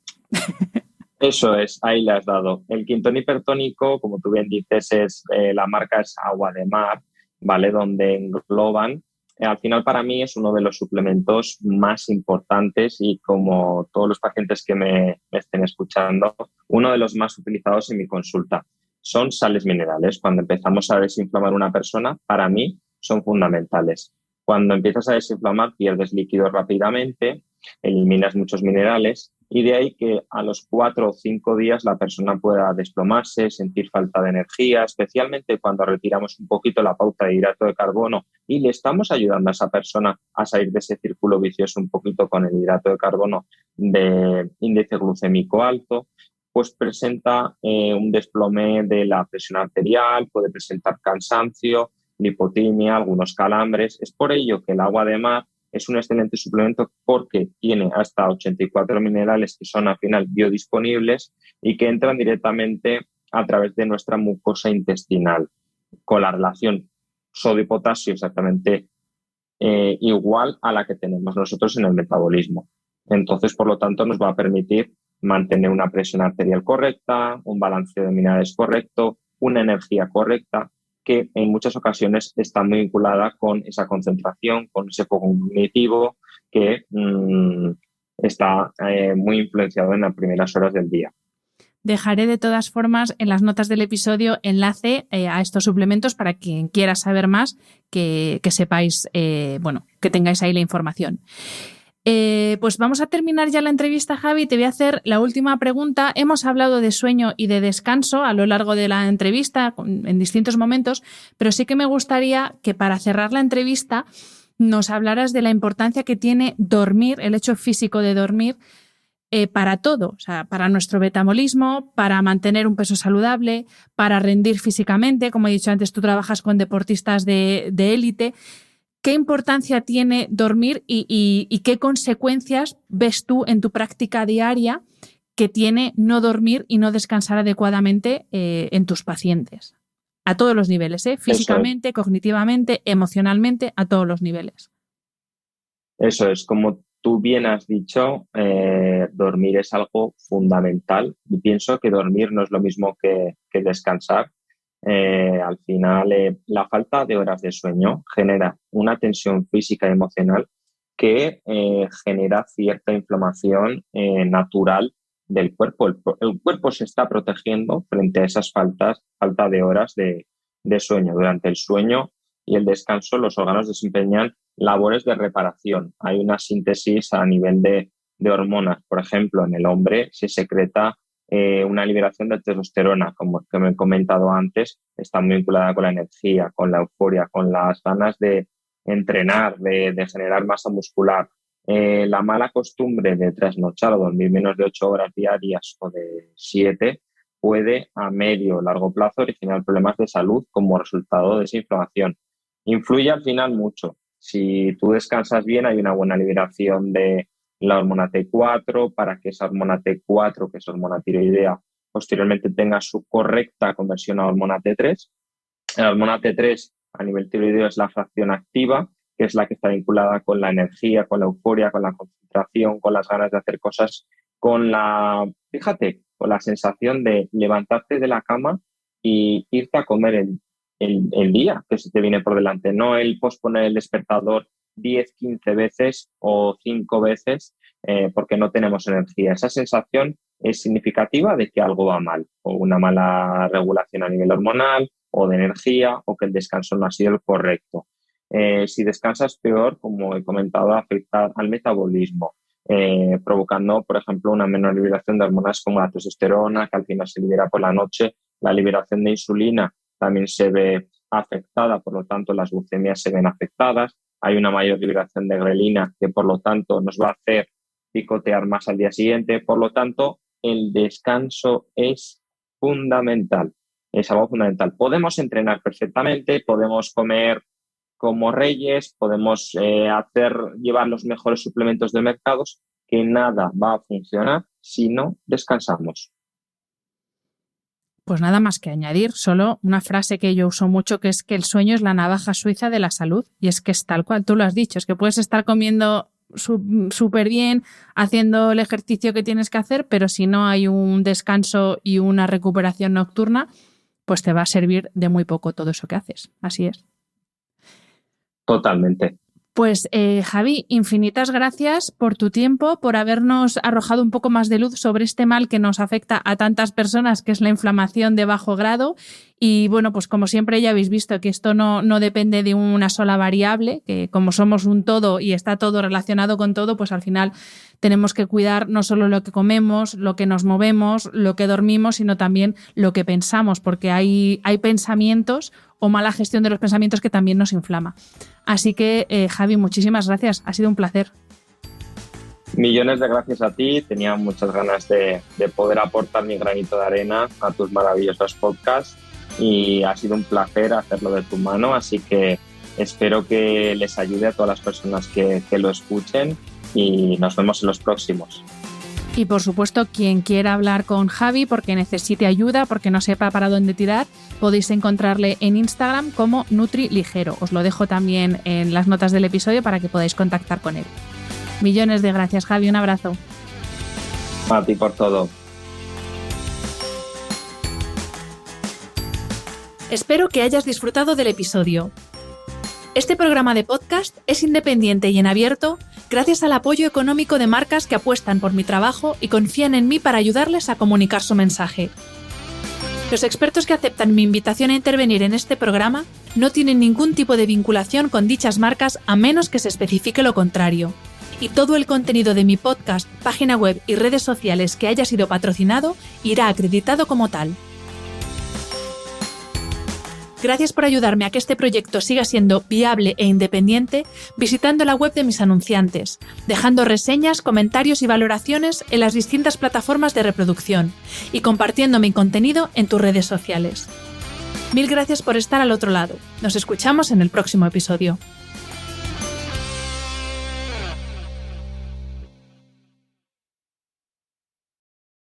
Eso es, ahí le has dado. El Quintón hipertónico, como tú bien dices, la marca es Agua de Mar, ¿vale? Donde engloban. Al final, para mí, es uno de los suplementos más importantes y, como todos los pacientes que me estén escuchando, uno de los más utilizados en mi consulta. Son sales minerales. Cuando empezamos a desinflamar una persona, para mí, son fundamentales. Cuando empiezas a desinflamar, pierdes líquido rápidamente, eliminas muchos minerales y de ahí que a los 4 o 5 días la persona pueda desplomarse, sentir falta de energía, especialmente cuando retiramos un poquito la pauta de hidrato de carbono y le estamos ayudando a esa persona a salir de ese círculo vicioso un poquito con el hidrato de carbono de índice glucémico alto, pues presenta un desplome de la presión arterial, puede presentar cansancio, lipotimia, algunos calambres. Es por ello que el agua de mar es un excelente suplemento porque tiene hasta 84 minerales que son al final biodisponibles y que entran directamente a través de nuestra mucosa intestinal, con la relación sodio y potasio exactamente igual a la que tenemos nosotros en el metabolismo. Entonces, por lo tanto, nos va a permitir mantener una presión arterial correcta, un balance de minerales correcto, una energía correcta, que en muchas ocasiones está muy vinculada con esa concentración, con ese foco cognitivo que está muy influenciado en las primeras horas del día. Dejaré de todas formas en las notas del episodio enlace a estos suplementos para quien quiera saber más, que sepáis, que tengáis ahí la información. Pues vamos a terminar ya la entrevista, Javi. Te voy a hacer la última pregunta. Hemos hablado de sueño y de descanso a lo largo de la entrevista en distintos momentos, pero sí que me gustaría que para cerrar la entrevista nos hablaras de la importancia que tiene dormir, el hecho físico de dormir, para todo, o sea, para nuestro metabolismo, para mantener un peso saludable, para rendir físicamente. Como he dicho antes, tú trabajas con deportistas de élite. ¿Qué importancia tiene dormir y qué consecuencias ves tú en tu práctica diaria que tiene no dormir y no descansar adecuadamente en tus pacientes? A todos los niveles, físicamente, cognitivamente, emocionalmente, a todos los niveles. Eso es, como tú bien has dicho, dormir es algo fundamental y pienso que dormir no es lo mismo que descansar. Al final, la falta de horas de sueño genera una tensión física y emocional que genera cierta inflamación natural del cuerpo. El cuerpo se está protegiendo frente a esas falta de horas de sueño. Durante el sueño y el descanso, los órganos desempeñan labores de reparación. Hay una síntesis a nivel de hormonas. Por ejemplo, en el hombre se secreta una liberación de testosterona, como que me he comentado antes, está muy vinculada con la energía, con la euforia, con las ganas de entrenar, de generar masa muscular. La mala costumbre de trasnochar o dormir menos de 8 horas diarias o de 7 puede a medio o largo plazo originar problemas de salud como resultado de esa inflamación. Influye al final mucho. Si tú descansas bien, hay una buena liberación de la hormona T4 para que esa hormona T4, que es hormona tiroidea, posteriormente tenga su correcta conversión a hormona T3. La hormona T3 a nivel tiroideo es la fracción activa, que es la que está vinculada con la energía, con la euforia, con la concentración, con las ganas de hacer cosas, con la sensación de levantarte de la cama y irte a comer el día que se te viene por delante, no el posponer el despertador 10, 15 veces o 5 veces porque no tenemos energía. Esa sensación es significativa de que algo va mal, o una mala regulación a nivel hormonal o de energía, o que el descanso no ha sido el correcto. Si descansas peor, como he comentado, afecta al metabolismo, provocando, por ejemplo, una menor liberación de hormonas como la testosterona, que al final se libera por la noche. La liberación de insulina también se ve afectada, por lo tanto las glucemias se ven afectadas. Hay una mayor liberación de grelina que por lo tanto nos va a hacer picotear más al día siguiente. Por lo tanto, el descanso es fundamental. Es algo fundamental. Podemos entrenar perfectamente, podemos comer como reyes, podemos llevar los mejores suplementos de mercados, que nada va a funcionar si no descansamos. Pues nada más que añadir, solo una frase que yo uso mucho, que es que el sueño es la navaja suiza de la salud. Y es que es tal cual, tú lo has dicho, es que puedes estar comiendo súper bien, haciendo el ejercicio que tienes que hacer, pero si no hay un descanso y una recuperación nocturna, pues te va a servir de muy poco todo eso que haces. Así es. Totalmente. Pues Javi, infinitas gracias por tu tiempo, por habernos arrojado un poco más de luz sobre este mal que nos afecta a tantas personas, que es la inflamación de bajo grado. Y bueno, pues como siempre ya habéis visto que esto no depende de una sola variable, que como somos un todo y está todo relacionado con todo, pues al final tenemos que cuidar no solo lo que comemos, lo que nos movemos, lo que dormimos, sino también lo que pensamos, porque hay pensamientos o mala gestión de los pensamientos que también nos inflama. Así que, Javi, muchísimas gracias. Ha sido un placer. Millones de gracias a ti. Tenía muchas ganas de poder aportar mi granito de arena a tus maravillosos podcasts y ha sido un placer hacerlo de tu mano. Así que espero que les ayude a todas las personas que lo escuchen y nos vemos en los próximos. Y por supuesto, quien quiera hablar con Javi porque necesite ayuda, porque no sepa para dónde tirar, podéis encontrarle en Instagram como NutriLigero. Os lo dejo también en las notas del episodio para que podáis contactar con él. Millones de gracias, Javi. Un abrazo. A ti por todo. Espero que hayas disfrutado del episodio. Este programa de podcast es independiente y en abierto gracias al apoyo económico de marcas que apuestan por mi trabajo y confían en mí para ayudarles a comunicar su mensaje. Los expertos que aceptan mi invitación a intervenir en este programa no tienen ningún tipo de vinculación con dichas marcas a menos que se especifique lo contrario. y todo el contenido de mi podcast, página web y redes sociales que haya sido patrocinado irá acreditado como tal. Gracias por ayudarme a que este proyecto siga siendo viable e independiente visitando la web de mis anunciantes, dejando reseñas, comentarios y valoraciones en las distintas plataformas de reproducción y compartiendo mi contenido en tus redes sociales. Mil gracias por estar al otro lado. Nos escuchamos en el próximo episodio.